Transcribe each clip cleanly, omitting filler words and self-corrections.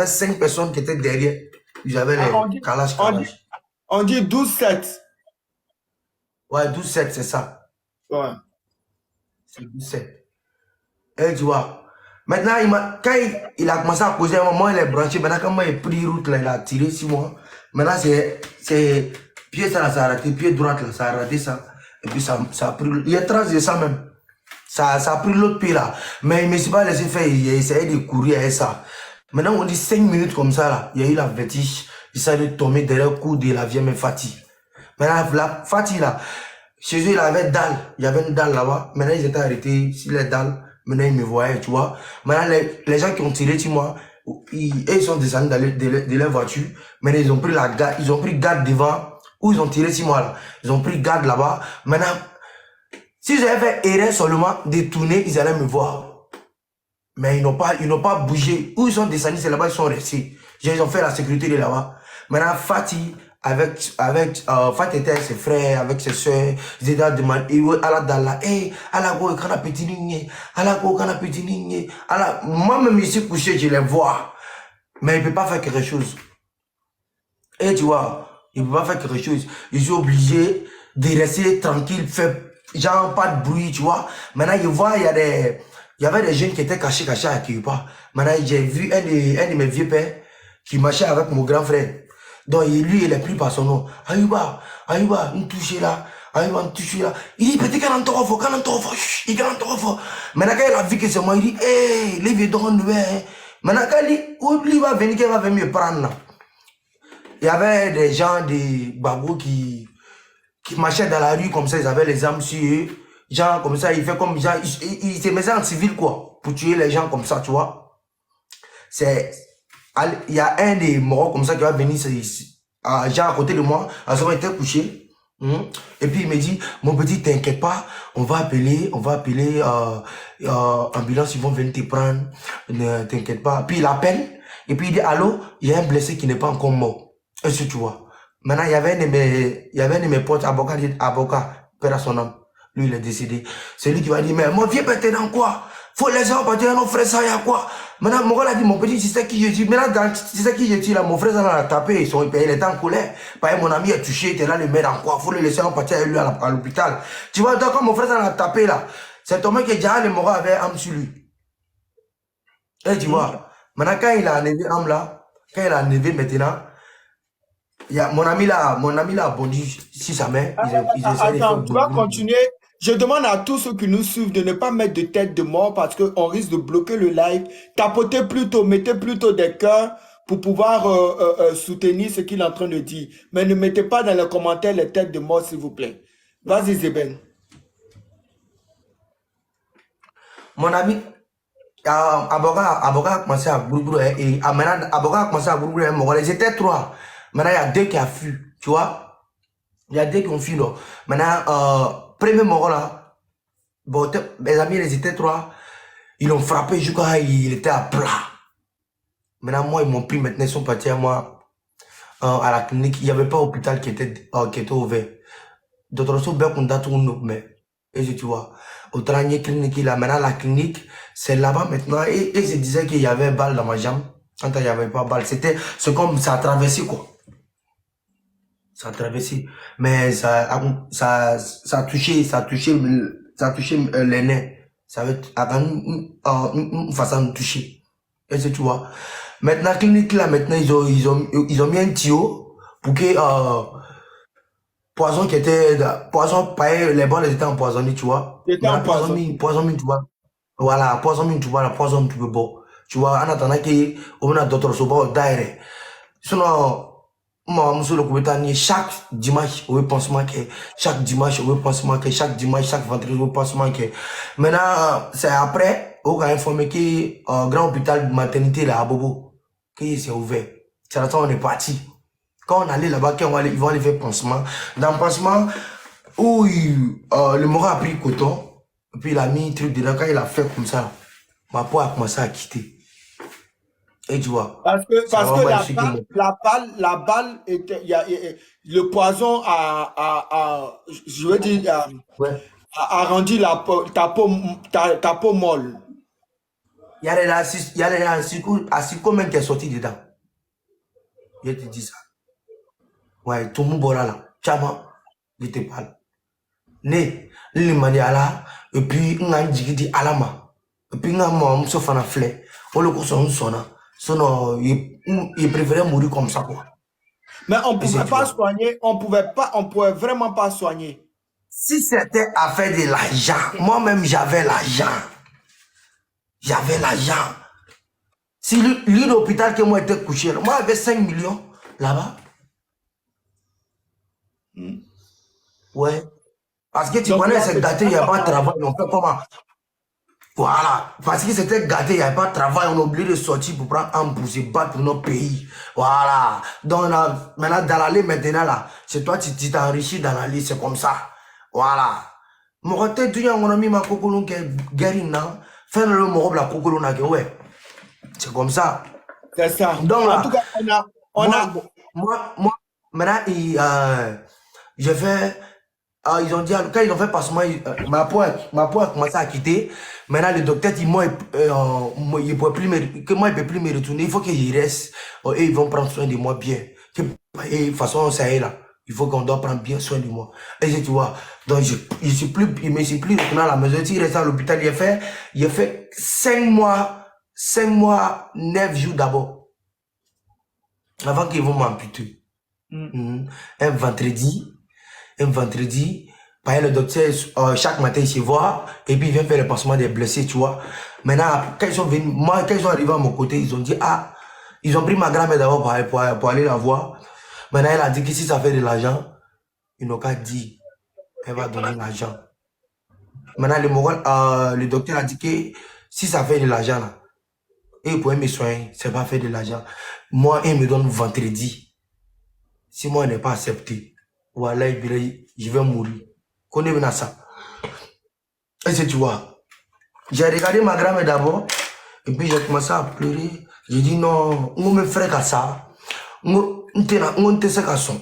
avait 5 personnes qui étaient derrière. Ils avaient On les dit, Kalash on dit, Kalash. on dit 12-7. Ouais, 12-7, c'est ça. Ouais. C'est 12-7. Et tu vois, maintenant, quand il a commencé à causer, à un moment, il est branché. Maintenant, quand moi, il a pris route, là, il a tiré sur moi. Maintenant, c'est pied ça, là, ça a raté, pied droite, là, ça a raté ça. Et puis, ça a pris, il est trace de ça même. Ça a pris l'autre pied là. Mais il ne s'est pas laissé faire, il a essayé de courir avec ça. Maintenant, on dit 5 minutes comme ça là. Il y a eu la vertige. Il s'est tombé derrière le cou de la vieille mais Fatih. Maintenant, la Fatih là, chez eux, il avait dalle. Il y avait une dalle là-bas. Maintenant, ils étaient arrêtés sur les dalles. Maintenant, ils me voyaient, tu vois. Maintenant, les gens qui ont tiré sur moi, ils sont descendus de leur voiture. Maintenant, ils ont pris la garde, ils ont pris garde devant, où ils ont tiré sur moi là. Ils ont pris garde là-bas. Maintenant, si j'avais fait erreur seulement de tourner, ils allaient me voir. Mais ils n'ont pas bougé. Où ils sont descendus, c'est là-bas, ils sont restés. Ils ont fait la sécurité de là-bas. Maintenant, Fatih, Fatih était avec ses frères, avec ses soeurs, ils étaient à demander, à la dalla, hey, à la go, quand petit ligne, à la go, quand petit ligne, moi-même ici couché, je les vois. Mais il ne peut pas faire quelque chose. Et tu vois, il ne peut pas faire quelque chose. Ils sont obligés de rester tranquille, faire genre pas de bruit, tu vois. Maintenant, je vois, il y avait des jeunes qui étaient cachés à Kiripa. Maintenant, j'ai vu un de mes vieux pères qui marchait avec mon grand frère. Donc, lui, il est pris par son nom. Ayuba, une touche là. Ayuba, une touche là. Il dit, petit, quand on t'en il quand on t'en Maintenant, quand il a vu que c'est moi, il dit, hé, les vieux donnent nous, hein. Maintenant, quand lui va venir, qu'il va venir me prendre là. Il y avait des gens, des babous qui marchaient dans la rue comme ça, ils avaient les armes sur eux. Genre comme ça, ils fait comme genre, ils se mettaient en civil quoi, pour tuer les gens comme ça, tu vois. Il y a un des morts comme ça qui va venir genre à côté de moi, à ce moment il était couché. Et puis il me dit, mon petit, t'inquiète pas, on va appeler ambulance, ils vont venir te prendre, ne t'inquiète pas. Puis il appelle, et puis il dit, allô, il y a un blessé qui n'est pas encore mort. Est-ce que tu vois? Maintenant, il y avait un de mes potes, avocat, père à son âme. Lui, il est décédé. C'est lui qui va dire, mais mon vieux père, t'es dans quoi? Faut les gens partir à nos frères, ça, y a quoi? Maintenant, mon gars a dit, mon petit, c'est ça qui je dis. Maintenant, c'est ça qui je dis là, mon frère, ça l'a tapé, il était en colère. Parce que mon ami est touché, il était là, le mettre en quoi? Faut le laisser en partir avec lui à l'hôpital. Tu vois, donc, quand mon frère, ça l'a tapé là, c'est Thomas qui déjà, le moral avait âme sur lui. Et tu vois, maintenant, quand il a enlevé âme là, quand il a enlevé maintenant, mon ami là a bondi sur sa main. Ils essaient de faire Attends, tu vas boum. continuer. Je demande à tous ceux qui nous suivent de ne pas mettre de tête de mort parce qu'on risque de bloquer le live. Tapotez plutôt, mettez plutôt des cœurs pour pouvoir soutenir ce qu'il est en train de dire. Mais ne mettez pas dans les commentaires les têtes de mort, s'il vous plaît. Vas-y, Zeben. Mon ami, avocat a commencé à grouper et maintenant, avocat a commencé à grouper. Ils étaient 3. Maintenant, il y a 2 qui a fui, tu vois. Il y a 2 qui ont fui là. Maintenant, premier mort là, bon, mes amis, ils étaient 3. Ils l'ont frappé jusqu'à il était à plat. Maintenant, moi, ils m'ont pris, maintenant, ils sont partis à moi à la clinique. Il n'y avait pas d'hôpital qui était ouvert. D'autres choses, ben, qu'on a tout mais, et tu vois, au dernier clinique, là, maintenant, la clinique, c'est là-bas maintenant, et je disais qu'il y avait une balle dans ma jambe. Quand il n'y avait pas de balle, c'est comme, ça a traversé, quoi. Ça a traversé. Mais ça a touché, les nerfs. Ça veut avoir une façon de toucher. Et tu vois. Maintenant, clinique là, maintenant, ils ont mis un tuyau pour que, poison, pareil, les balles étaient empoisonnées, tu vois. J'étais Maintenant, empoisonné. poison, tu vois. Voilà, poison, tu vois, la poison, tu peux boire. Tu vois, en attendant qu'on a d'autres choses, d'ailleurs. Sinon, moi, monsieur le Koubetani, chaque dimanche, on pense manquer. Chaque dimanche, on pense manquer. Chaque dimanche, chaque vendredi, on pense manquer. Maintenant, c'est après, on a informé que grand hôpital de maternité là, à Bobo, que c'est ouvert. C'est là on est parti. Quand on allait là-bas, ils vont aller faire pansement. Dans le pansement, où le mort a pris coton, et puis il a mis un truc dedans, quand il a fait comme ça, ma peau a commencé à quitter. Et tu vois, c'est Parce que vraiment ici que la balle était, le poison je veux dire, ouais. a rendu ta peau molle. Il y a les Asiko même qui est sorti dedans. Je te dis ça. Ouais, tout le monde là. Chama, je te parle. Ne, le maniala, et puis, on a dit alama. Et puis, on a mon sauf en flé. On le conseille, il préférait mourir comme ça, quoi. Mais on Et c'est pouvait tu pas vois. soigner, on pouvait vraiment pas soigner. Si c'était à faire de l'argent, moi-même, j'avais l'argent. J'avais l'argent. Si l'hôpital que moi était couché, moi, j'avais 5 millions là-bas. Ouais. Parce que tu Donc connais, là, c'est c'est gâté, il n'y a pas de pas. travail. On fait comment? Voilà. Parce que c'était gâté, il n'y a pas de travail. On a oublié de sortir pour prendre un pour se battre pour notre pays. Voilà. Donc là, maintenant, dans l'allée, maintenant, là, c'est toi, tu t'es enrichi dans l'allée, c'est comme ça. Voilà. Mon côté, tu as mis ma cocolon qui est guéri, non? Faire le mot la cocolon, ouais. C'est comme ça. C'est ça. Donc En là, tout cas, moi, maintenant, j'ai fait. Ils ont dit, quand ils ont fait passement, ma peau a commencé à quitter. Maintenant, le docteur dit, moi, il peut plus que moi, il peut plus me retourner. Il faut qu'il reste. Et ils vont prendre soin de moi bien. Et de toute façon, ça y est là. Il faut qu'on doit prendre bien soin de moi. Et tu vois, donc je me suis plus retourné à la maison. Il reste à l'hôpital. Il a fait 5 mois, 9 jours d'abord. Avant qu'ils vont m'amputer. Un vendredi, le docteur, chaque matin, il se voit, et puis il vient faire le pansement des blessés, tu vois. Maintenant, quand ils sont venus, moi, quand ils sont arrivés à mon côté, ils ont dit, ah, ils ont pris ma grand-mère d'abord pour aller la voir. Maintenant, elle a dit que si ça fait de l'argent, ils n'ont qu'à dire, elle va donner l'argent. Maintenant, le docteur a dit que si ça fait de l'argent, là, et il pouvait me soigner, c'est pas faire de l'argent. Moi, il me donne vendredi. Si moi, je n'ai pas accepté, voilà, je vais mourir. Connais bien ça. Et c'est tu vois. J'ai regardé ma grand-mère d'abord, et puis j'ai commencé à pleurer. J'ai dit non, on me ferait qu'à ça. On te sait qu'à son.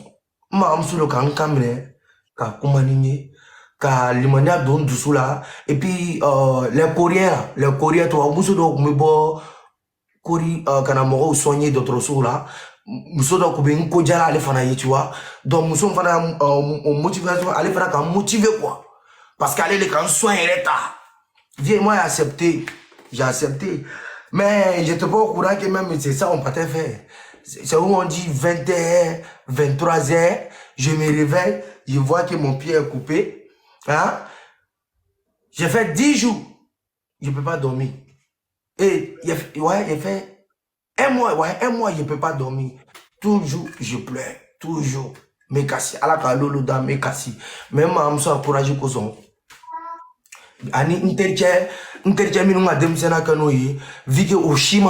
Ma amsou le kan kamene, ka kumanini, ka limania don dessous là. Et puis, les Coréens, toi, on se me bo, Kori, kanamoro soigné d'autres sous là. Muso dɔ kun bɛ n ko jala ale fana ye tu vois donc muso fana motivation ale fana ka motiver quoi parce qu'ale le kan soin yɛrɛ ta viens moi j'ai accepté mais j'étais pas au courant que même c'est ça on partait faire c'est où on dit 20h 23h je me réveille je vois que mon pied est coupé hein j'ai fait 10 jours je peux pas dormir et il fait un mois, je ne peux pas dormir. Toujours, je pleure. Toujours. Me cassi. À la calolo dans me cassi. Même ma amso encouragé qu'on soit. Ani interche, minunga demsena kanoyi. Vike Oshima.